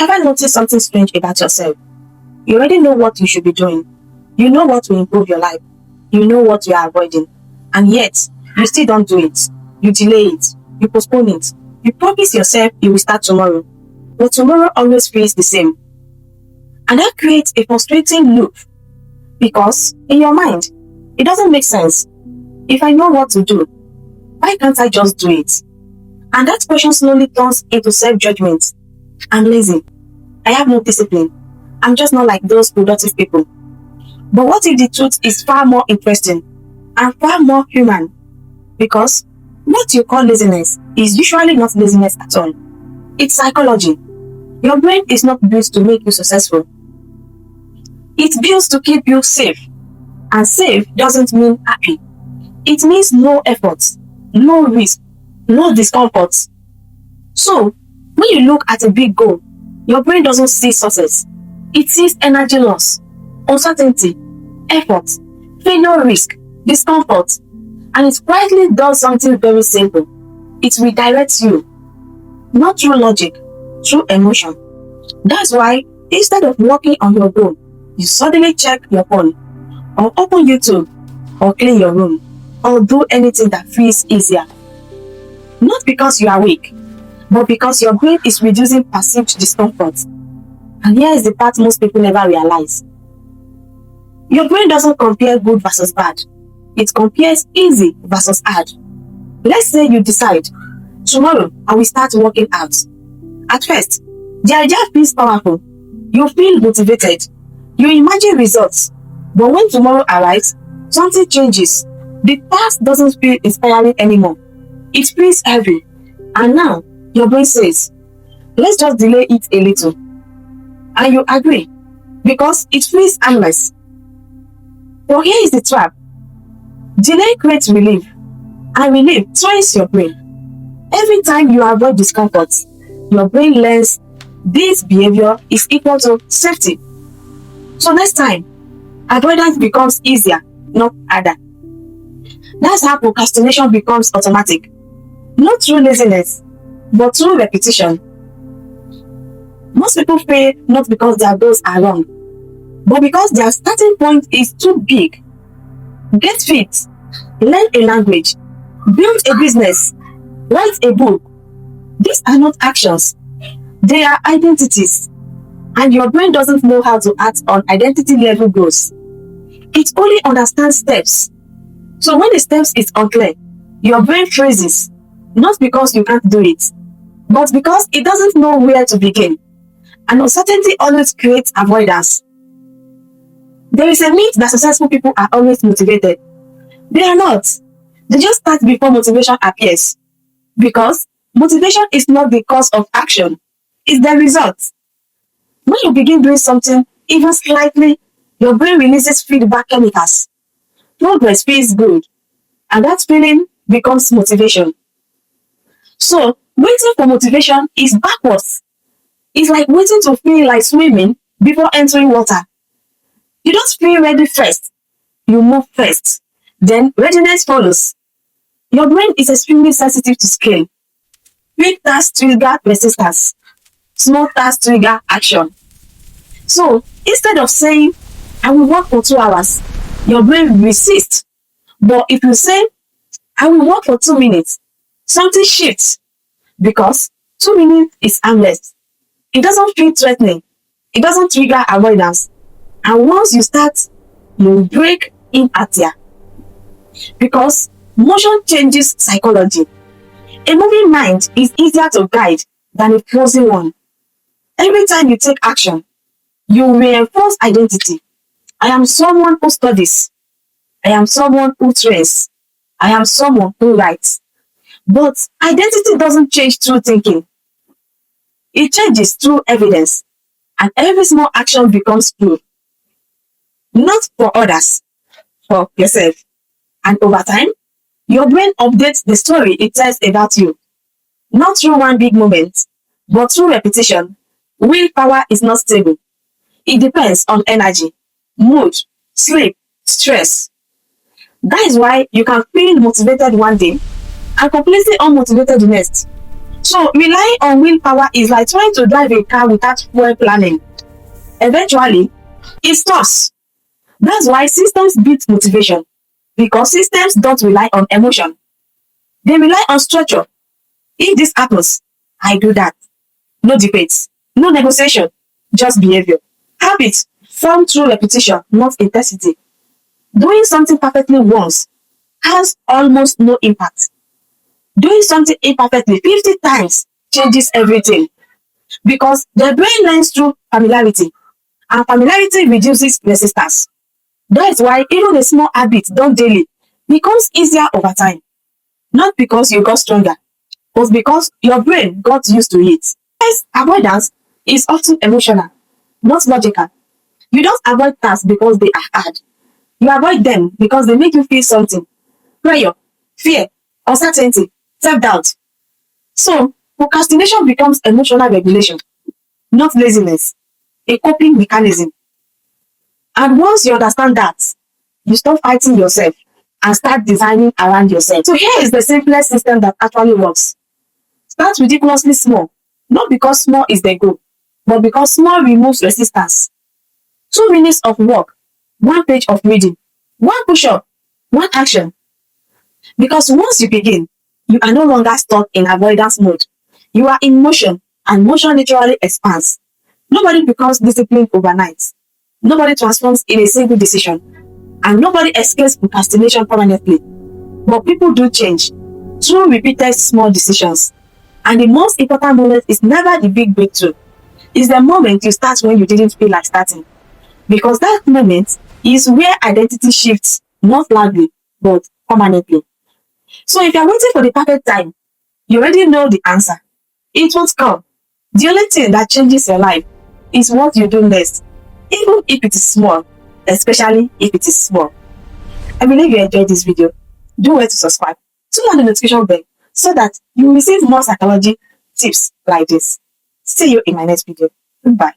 Ever notice something strange about yourself? You already know what you should be doing. You know what will improve your life. You know what you are avoiding. And yet, you still don't do it. You delay it. You postpone it. You promise yourself you will start tomorrow. But tomorrow always feels the same. And that creates a frustrating loop. Because, in your mind, it doesn't make sense. If I know what to do, why can't I just do it? And that question slowly turns into self-judgment. I'm lazy. I have no discipline. I'm just not like those productive people. But what if the truth is far more interesting and far more human? Because what you call laziness is usually not laziness at all. It's psychology. Your brain is not built to make you successful. It's built to keep you safe. And safe doesn't mean happy. It means no effort, no risk, no discomfort. So, when you look at a big goal, your brain doesn't see success. It sees energy loss, uncertainty, effort, failure risk, discomfort, and it quietly does something very simple. It redirects you, not through logic, through emotion. That's why instead of working on your goal, you suddenly check your phone, or open YouTube, or clean your room, or do anything that feels easier. Not because you are weak, but because your brain is reducing perceived discomfort. And here is the part most people never realize. Your brain doesn't compare good versus bad. It compares easy versus hard. Let's say you decide, tomorrow I will start working out. At first, the idea feels powerful. You feel motivated. You imagine results. But when tomorrow arrives, something changes. The task doesn't feel inspiring anymore. It feels heavy. And now, your brain says, let's just delay it a little. And you agree, because it feels harmless. But here is the trap. Delay creates relief, and relief trains your brain. Every time you avoid discomfort, your brain learns this behavior is equal to safety. So next time, avoidance becomes easier, not harder. That's how procrastination becomes automatic. Not through laziness, but through repetition. Most people fail not because their goals are wrong, but because their starting point is too big. Get fit, learn a language, build a business, write a book. These are not actions. They are identities. And your brain doesn't know how to act on identity level goals. It only understands steps. So when the steps is unclear, your brain freezes, not because you can't do it, but because it doesn't know where to begin. And uncertainty always creates avoidance. There is a myth that successful people are always motivated. They are not. They just start before motivation appears. Because motivation is not the cause of action, it's the result. When you begin doing something, even slightly, your brain releases feedback chemicals. Progress feels good, and that feeling becomes motivation. So, waiting for motivation is backwards. It's like waiting to feel like swimming before entering water. You don't feel ready first. You move first. Then readiness follows. Your brain is extremely sensitive to scale. Big tasks trigger resistance. Small tasks trigger action. So, instead of saying, I will work for 2 hours, your brain resists. But if you say, I will work for 2 minutes, something shifts. Because 2 minutes is harmless. It doesn't feel threatening. It doesn't trigger avoidance. And once you start, you break inertia. Because motion changes psychology. A moving mind is easier to guide than a frozen one. Every time you take action, you reinforce identity. I am someone who studies. I am someone who trains. I am someone who writes. But identity doesn't change through thinking. It changes through evidence. And every small action becomes proof. Not for others, for yourself. And over time, your brain updates the story it tells about you. Not through one big moment, but through repetition. Willpower is not stable. It depends on energy, mood, sleep, stress. That is why you can feel motivated one day and completely unmotivated the next. So relying on willpower is like trying to drive a car without fuel planning. Eventually, it stops. That's why systems beat motivation, because systems don't rely on emotion. They rely on structure. If this happens, I do that. No debates, no negotiation, just behavior. Habits form through repetition, not intensity. Doing something perfectly once has almost no impact. Doing something imperfectly 50 times changes everything, because the brain learns through familiarity, and familiarity reduces resistance. That's why even a small habit done daily becomes easier over time, not because you got stronger, but because your brain got used to it. Yes, avoidance is often emotional, not logical. You don't avoid tasks because they are hard. You avoid them because they make you feel something: prayer, fear, uncertainty, self doubt. So, procrastination becomes emotional regulation, not laziness, a coping mechanism. And once you understand that, you stop fighting yourself and start designing around yourself. So, here is the simplest system that actually works. Start ridiculously small, not because small is the goal, but because small removes resistance. 2 minutes of work, one page of reading, one push up, one action. Because once you begin, you are no longer stuck in avoidance mode. You are in motion, and motion literally expands. Nobody becomes disciplined overnight. Nobody transforms in a single decision. And nobody escapes procrastination permanently. But people do change through repeated small decisions. And the most important moment is never the big breakthrough. It's the moment you start when you didn't feel like starting. Because that moment is where identity shifts, not loudly, but permanently. So if you're waiting for the perfect time, you already know the answer. It won't come. The only thing that changes your life is what you do next, even if it is small, especially if it is small. I believe you enjoyed this video. Do well to subscribe, turn on the notification bell so that you will receive more psychology tips like this. See you in my next video. Goodbye.